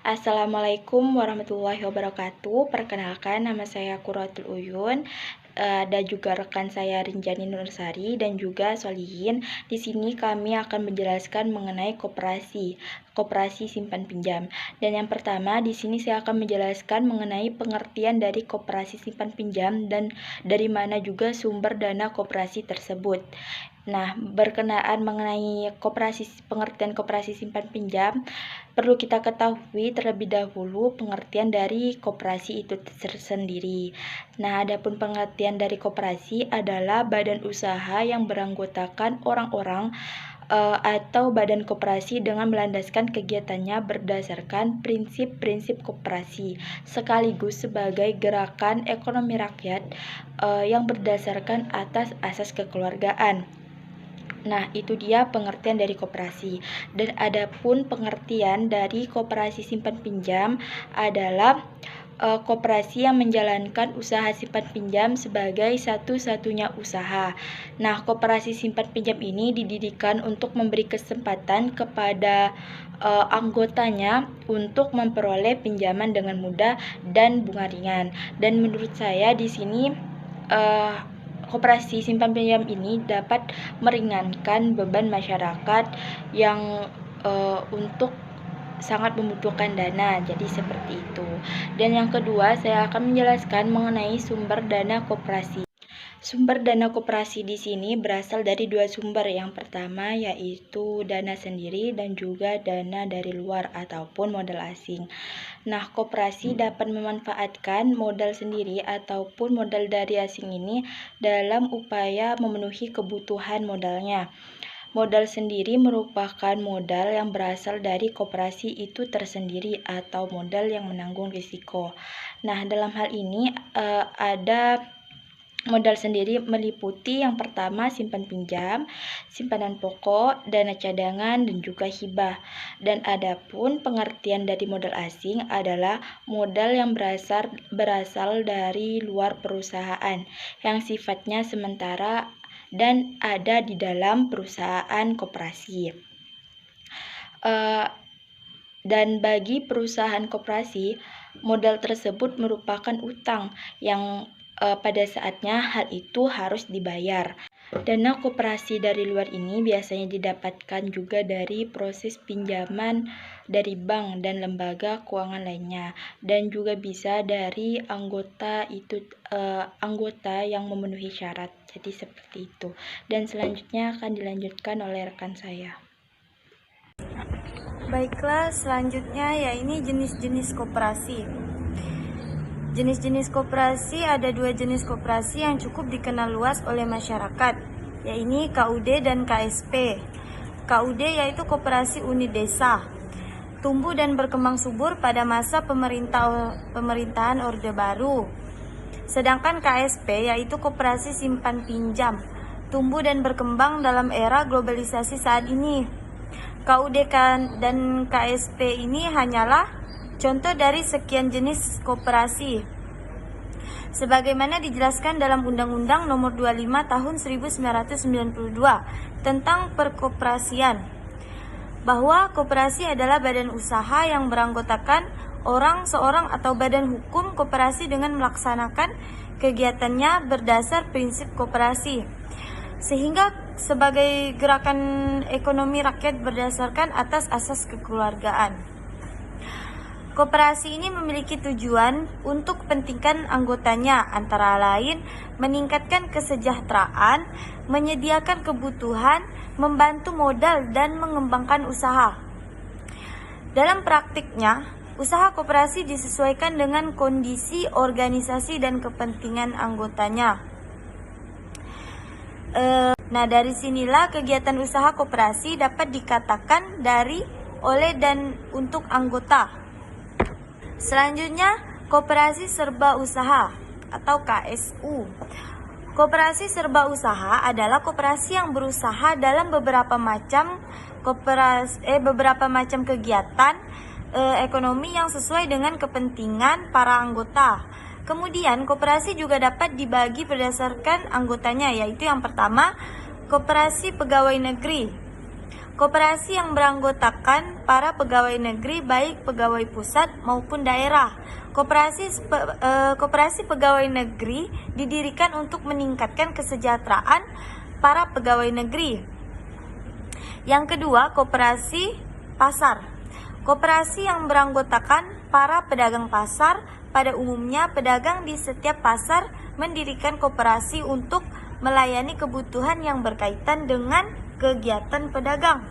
Assalamualaikum warahmatullahi wabarakatuh. Perkenalkan, nama saya Qurratul Uyun. Ada juga rekan saya Rinjani Nursari dan juga Solihin. Di sini kami akan menjelaskan mengenai koperasi simpan pinjam. Dan yang pertama, di sini saya akan menjelaskan mengenai pengertian dari koperasi simpan pinjam dan dari mana juga sumber dana koperasi tersebut. Nah, berkenaan mengenai pengertian koperasi simpan pinjam, perlu kita ketahui terlebih dahulu pengertian dari koperasi itu tersendiri. Nah, adapun pengertian dari koperasi adalah badan usaha yang beranggotakan orang-orang atau badan koperasi dengan melandaskan kegiatannya berdasarkan prinsip-prinsip koperasi, sekaligus sebagai gerakan ekonomi rakyat yang berdasarkan atas asas kekeluargaan. Nah, itu dia pengertian dari koperasi. Dan adapun pengertian dari koperasi simpan pinjam adalah koperasi yang menjalankan usaha simpan pinjam sebagai satu-satunya usaha. Nah, koperasi simpan pinjam ini didirikan untuk memberi kesempatan kepada anggotanya untuk memperoleh pinjaman dengan mudah dan bunga ringan. Dan menurut saya di sini koperasi simpan pinjam ini dapat meringankan beban masyarakat yang untuk sangat membutuhkan dana. Jadi seperti itu. Dan yang kedua, saya akan menjelaskan mengenai sumber dana koperasi. Sumber dana koperasi di sini berasal dari dua sumber. Yang pertama yaitu dana sendiri dan juga dana dari luar ataupun modal asing. Nah, koperasi dapat memanfaatkan modal sendiri ataupun modal dari asing ini dalam upaya memenuhi kebutuhan modalnya. Modal sendiri merupakan modal yang berasal dari koperasi itu tersendiri atau modal yang menanggung risiko. Nah, dalam hal ini ada modal sendiri meliputi yang pertama simpan pinjam, simpanan pokok, dana cadangan, dan juga hibah. Dan adapun pengertian dari modal asing adalah modal yang berasal dari luar perusahaan yang sifatnya sementara dan ada di dalam perusahaan koperasi. Dan bagi perusahaan koperasi, modal tersebut merupakan utang yang pada saatnya hal itu harus dibayar. Dana koperasi dari luar ini biasanya didapatkan juga dari proses pinjaman dari bank dan lembaga keuangan lainnya, dan juga bisa dari anggota yang memenuhi syarat. Jadi seperti itu. Dan selanjutnya akan dilanjutkan oleh rekan saya. Baiklah, selanjutnya ini jenis-jenis koperasi. Jenis-jenis koperasi ada dua jenis koperasi yang cukup dikenal luas oleh masyarakat, yaitu KUD dan KSP. KUD yaitu Koperasi Unit Desa, tumbuh dan berkembang subur pada masa pemerintahan Orde Baru. Sedangkan KSP yaitu Koperasi Simpan Pinjam, tumbuh dan berkembang dalam era globalisasi saat ini. KUD dan KSP ini hanyalah contoh dari sekian jenis koperasi, sebagaimana dijelaskan dalam Undang-Undang Nomor 25 Tahun 1992 tentang perkoperasian, bahwa koperasi adalah badan usaha yang beranggotakan seorang atau badan hukum koperasi dengan melaksanakan kegiatannya berdasar prinsip koperasi, sehingga sebagai gerakan ekonomi rakyat berdasarkan atas asas kekeluargaan. Koperasi ini memiliki tujuan untuk kepentingan anggotanya, antara lain meningkatkan kesejahteraan, menyediakan kebutuhan, membantu modal, dan mengembangkan usaha. Dalam praktiknya, usaha koperasi disesuaikan dengan kondisi organisasi dan kepentingan anggotanya. Dari sinilah kegiatan usaha koperasi dapat dikatakan dari, oleh, dan untuk anggota. Selanjutnya, Koperasi Serba Usaha atau KSU. Koperasi serba usaha adalah koperasi yang berusaha dalam beberapa macam kegiatan ekonomi yang sesuai dengan kepentingan para anggota. Kemudian, koperasi juga dapat dibagi berdasarkan anggotanya, yaitu yang pertama, Koperasi Pegawai Negeri. Koperasi yang beranggotakan para pegawai negeri baik pegawai pusat maupun daerah. Koperasi pegawai negeri didirikan untuk meningkatkan kesejahteraan para pegawai negeri. Yang kedua, koperasi pasar. Koperasi yang beranggotakan para pedagang pasar. Pada umumnya, pedagang di setiap pasar mendirikan koperasi untuk melayani kebutuhan yang berkaitan dengan kegiatan pedagang.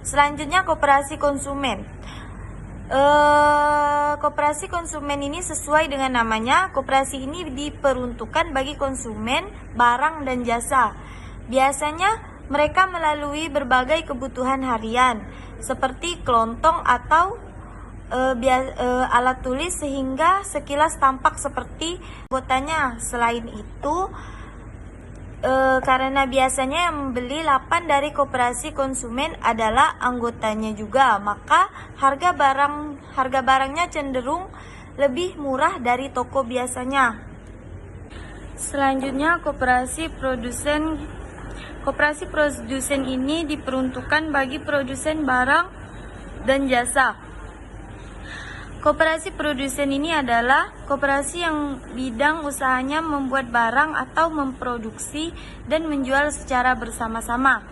Selanjutnya, koperasi konsumen. Koperasi konsumen ini sesuai dengan namanya. Koperasi ini diperuntukkan bagi konsumen barang dan jasa. Biasanya mereka melalui berbagai kebutuhan harian seperti kelontong atau alat tulis sehingga sekilas tampak seperti anggotanya. Selain itu, karena biasanya yang membeli lapan dari koperasi konsumen adalah anggotanya juga, maka harga barangnya cenderung lebih murah dari toko biasanya. Selanjutnya, koperasi produsen. Koperasi produsen ini diperuntukkan bagi produsen barang dan jasa. Koperasi produsen ini adalah koperasi yang bidang usahanya membuat barang atau memproduksi dan menjual secara bersama-sama.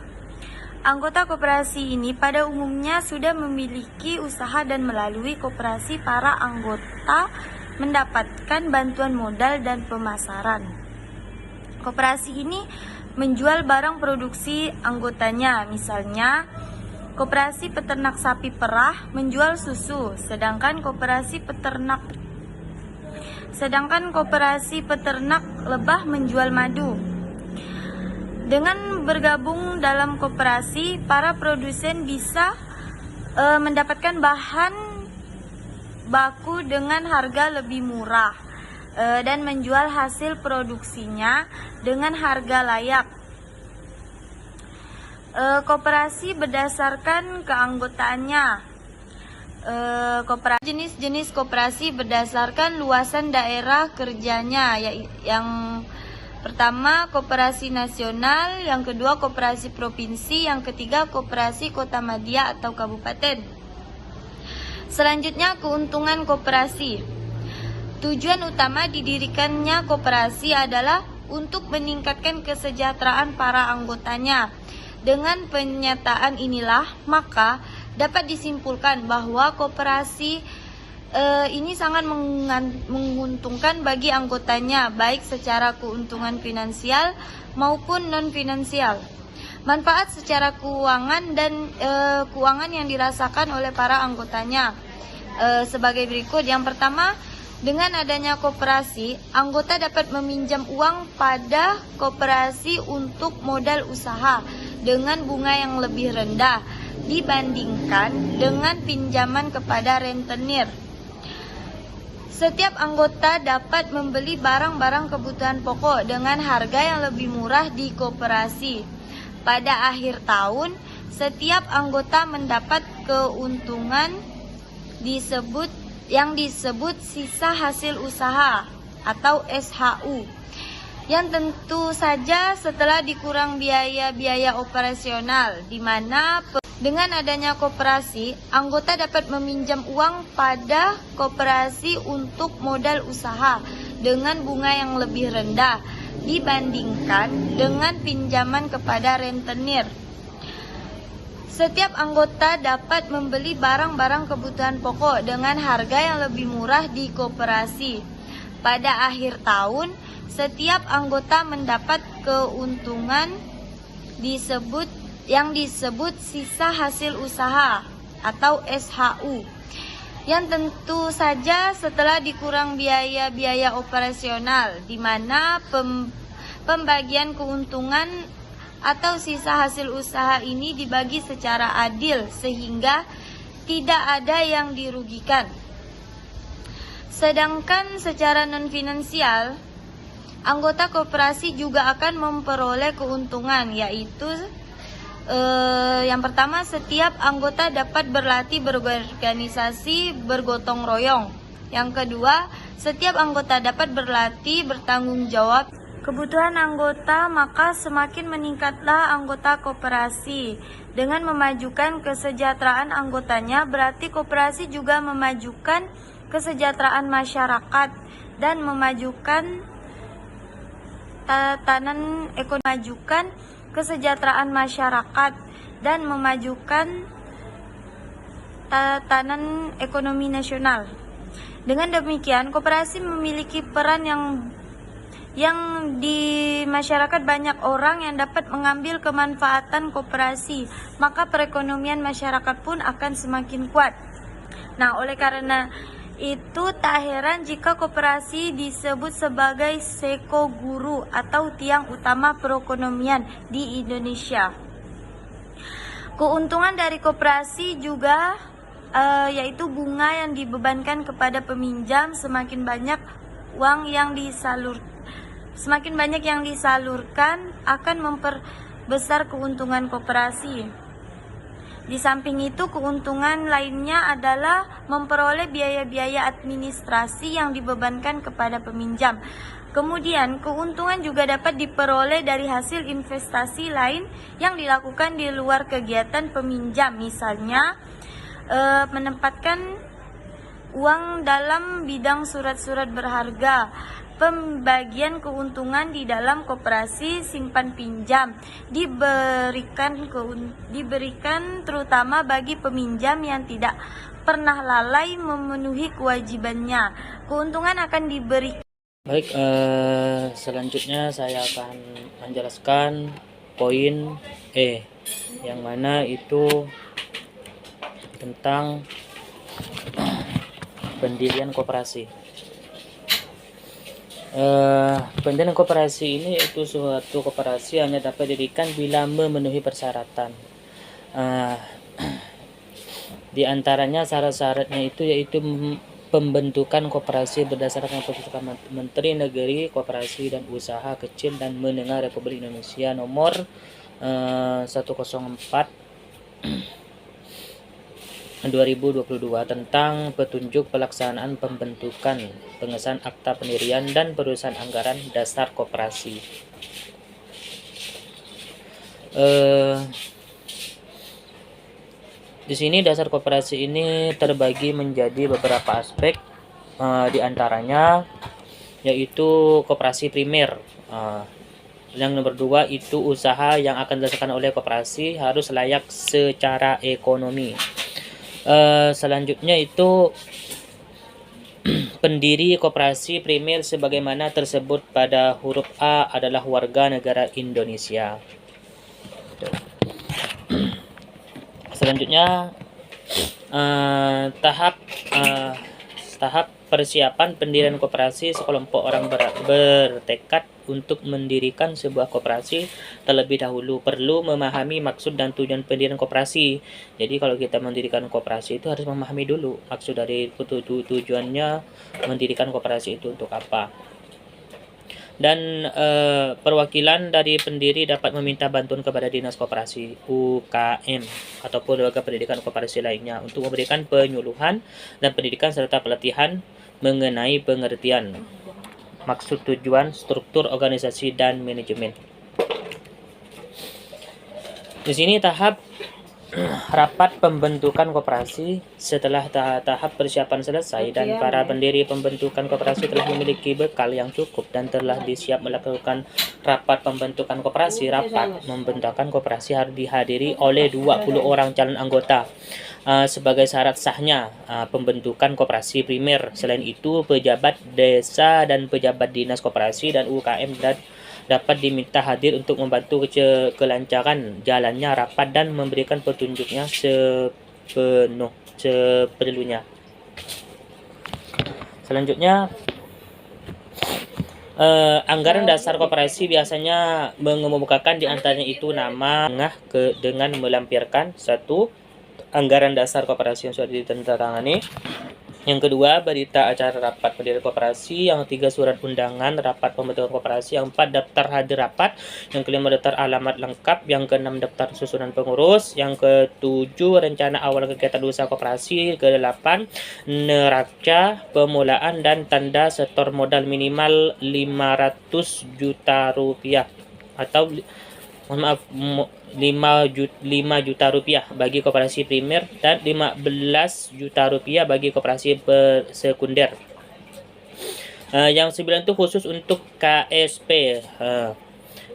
Anggota koperasi ini pada umumnya sudah memiliki usaha dan melalui koperasi para anggota mendapatkan bantuan modal dan pemasaran. Koperasi ini menjual barang produksi anggotanya, misalnya koperasi peternak sapi perah menjual susu, sedangkan koperasi peternak lebah menjual madu. Dengan bergabung dalam koperasi, para produsen bisa mendapatkan bahan baku dengan harga lebih murah dan menjual hasil produksinya dengan harga layak. Koperasi berdasarkan keanggotaannya. Jenis-jenis koperasi berdasarkan luasan daerah kerjanya. Yang pertama, koperasi nasional. Yang kedua, koperasi provinsi. Yang ketiga, koperasi kota madya atau kabupaten. Selanjutnya, keuntungan koperasi. Tujuan utama didirikannya koperasi adalah untuk meningkatkan kesejahteraan para anggotanya. Dengan pernyataan inilah, maka dapat disimpulkan bahwa koperasi ini sangat menguntungkan bagi anggotanya, baik secara keuntungan finansial maupun non-finansial. Manfaat secara keuangan dan keuangan yang dirasakan oleh para anggotanya sebagai berikut. Yang pertama, dengan adanya koperasi, anggota dapat meminjam uang pada koperasi untuk modal usaha dengan bunga yang lebih rendah dibandingkan dengan pinjaman kepada rentenir. Setiap anggota dapat membeli barang-barang kebutuhan pokok dengan harga yang lebih murah di koperasi. Pada akhir tahun, setiap anggota mendapat keuntungan yang disebut sisa hasil usaha atau SHU, yang tentu saja setelah dikurang biaya operasional, di mana dengan adanya koperasi, anggota dapat meminjam uang pada koperasi untuk modal usaha dengan bunga yang lebih rendah dibandingkan dengan pinjaman kepada rentenir. Setiap anggota dapat membeli barang-barang kebutuhan pokok dengan harga yang lebih murah di koperasi. Pada akhir tahun, setiap anggota mendapat keuntungan yang disebut sisa hasil usaha atau SHU, yang tentu saja setelah dikurang biaya operasional, di mana pembagian keuntungan atau sisa hasil usaha ini dibagi secara adil sehingga tidak ada yang dirugikan. Sedangkan secara non-finansial, anggota koperasi juga akan memperoleh keuntungan, yaitu yang pertama, setiap anggota dapat berlatih berorganisasi bergotong royong. Yang kedua, setiap anggota dapat berlatih bertanggung jawab. kebutuhan anggota, maka semakin meningkatlah anggota koperasi. Dengan memajukan kesejahteraan anggotanya, berarti koperasi juga memajukan kesejahteraan masyarakat dan memajukan tatanan ekonomi, memajukan kesejahteraan masyarakat dan memajukan tatanan ekonomi nasional. Dengan demikian, koperasi memiliki peran yang di masyarakat banyak orang yang dapat mengambil kemanfaatan koperasi, maka perekonomian masyarakat pun akan semakin kuat. Nah, oleh karena itu tak heran jika koperasi disebut sebagai seko guru atau tiang utama perekonomian di Indonesia. Keuntungan dari koperasi juga yaitu bunga yang dibebankan kepada peminjam. Semakin banyak yang disalurkan akan memperbesar keuntungan koperasi. Di samping itu, keuntungan lainnya adalah memperoleh biaya-biaya administrasi yang dibebankan kepada peminjam. Kemudian, keuntungan juga dapat diperoleh dari hasil investasi lain yang dilakukan di luar kegiatan peminjam, misalnya menempatkan uang dalam bidang surat-surat berharga. Pembagian keuntungan di dalam koperasi simpan pinjam diberikan terutama bagi peminjam yang tidak pernah lalai memenuhi kewajibannya. Keuntungan akan diberikan. Baik, selanjutnya saya akan menjelaskan poin E, yang mana itu tentang pendirian koperasi. Pendirian koperasi ini itu suatu koperasi hanya dapat didirikan bila memenuhi persyaratan. Di antaranya syarat-syaratnya itu yaitu pembentukan koperasi berdasarkan Keputusan Menteri Negeri Koperasi dan Usaha Kecil dan Menengah Republik Indonesia nomor 104 2022 tentang petunjuk pelaksanaan pembentukan, pengesahan akta pendirian dan perusahaan anggaran dasar koperasi. Di sini dasar koperasi ini terbagi menjadi beberapa aspek, di antaranya yaitu koperasi primer. Yang nomor 2 itu usaha yang akan dilaksanakan oleh koperasi harus layak secara ekonomi. Selanjutnya itu pendiri koperasi primer sebagaimana tersebut pada huruf A adalah warga negara Indonesia. Selanjutnya tahap persiapan pendirian koperasi. Sekelompok orang bertekad untuk mendirikan sebuah koperasi terlebih dahulu perlu memahami maksud dan tujuan pendirian koperasi. Jadi kalau kita mendirikan koperasi itu harus memahami dulu maksud dari tujuannya mendirikan koperasi itu untuk apa. Dan perwakilan dari pendiri dapat meminta bantuan kepada Dinas Koperasi UKM ataupun lembaga pendidikan koperasi lainnya untuk memberikan penyuluhan dan pendidikan serta pelatihan mengenai pengertian maksud, tujuan, struktur organisasi dan manajemen. Di sini tahap rapat pembentukan koperasi. Setelah tahap persiapan selesai dan para pendiri pembentukan koperasi telah memiliki bekal yang cukup dan telah disiap melakukan rapat pembentukan koperasi. Rapat pembentukan koperasi harus dihadiri oleh 20 orang calon anggota sebagai syarat sahnya pembentukan koperasi primer. Selain itu, pejabat desa dan pejabat dinas koperasi dan UKM dapat diminta hadir untuk membantu kelancaran jalannya rapat dan memberikan petunjuknya seperlunya. Selanjutnya, anggaran dasar koperasi biasanya mengemukakan di antaranya itu nama dengan melampirkan satu anggaran dasar koperasi yang sudah ditandatangani, Yang kedua, berita acara rapat pendirian koperasi. Yang tiga, surat undangan rapat pembentukan koperasi. Yang empat, daftar hadir rapat. Yang kelima, daftar alamat lengkap. Yang keenam, daftar susunan pengurus. Yang ketujuh, rencana awal kegiatan usaha koperasi. Kedelapan, neraca permulaan dan tanda setor modal minimal 500 juta rupiah atau 5 juta rupiah bagi koperasi primer dan 15 juta rupiah bagi koperasi sekunder. Yang 9 itu khusus untuk KSP.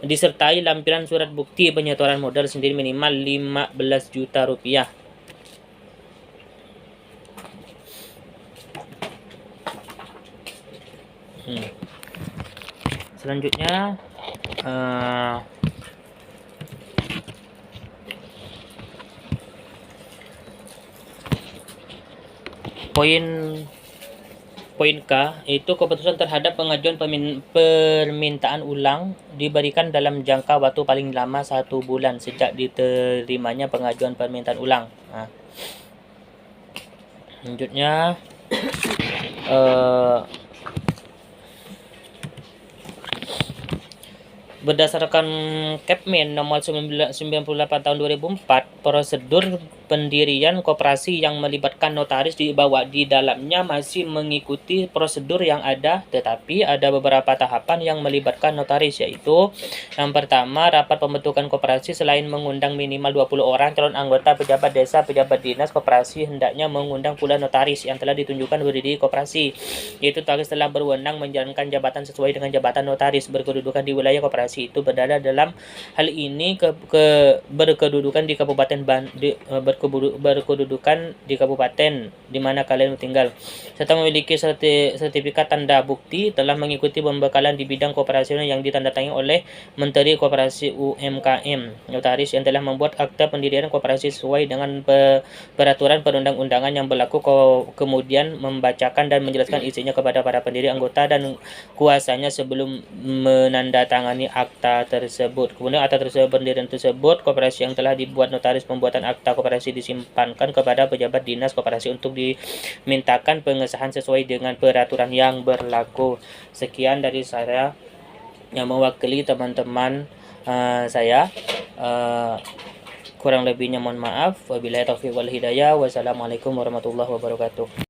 Disertai lampiran surat bukti penyetoran modal sendiri minimal 15 juta rupiah. Selanjutnya Poin K itu keputusan terhadap pengajuan permintaan ulang diberikan dalam jangka waktu paling lama 1 bulan sejak diterimanya pengajuan permintaan ulang. Selanjutnya berdasarkan Kepmen nomor 98 tahun 2004, prosedur pendirian koperasi yang melibatkan notaris di dalamnya masih mengikuti prosedur yang ada, tetapi ada beberapa tahapan yang melibatkan notaris, yaitu yang pertama, rapat pembentukan koperasi selain mengundang minimal 20 orang calon anggota, pejabat desa, pejabat dinas koperasi hendaknya mengundang pula notaris yang telah ditunjukkan berdiri koperasi, yaitu notaris telah berwenang menjalankan jabatan sesuai dengan jabatan notaris berkedudukan di wilayah koperasi itu berada dalam hal ini berkedudukan di kabupaten berkedudukan di kabupaten di mana kalian tinggal, serta memiliki sertifikat tanda bukti telah mengikuti pembekalan di bidang kooperasional yang ditandatangani oleh Menteri Koperasi UMKM, notaris yang telah membuat akta pendirian koperasi sesuai dengan peraturan perundang-undangan yang berlaku, kemudian membacakan dan menjelaskan isinya kepada para pendiri, anggota, dan kuasanya sebelum menandatangani akta tersebut. Kemudian akta tersebut pendirian tersebut koperasi yang telah dibuat notaris pembuatan akta koperasi disimpankan kepada pejabat dinas koperasi untuk dimintakan pengesahan sesuai dengan peraturan yang berlaku. Sekian dari saya yang mewakili teman-teman saya. Kurang lebihnya mohon maaf. Wabillahi taufiq wal hidayah. Wassalamualaikum warahmatullahi wabarakatuh.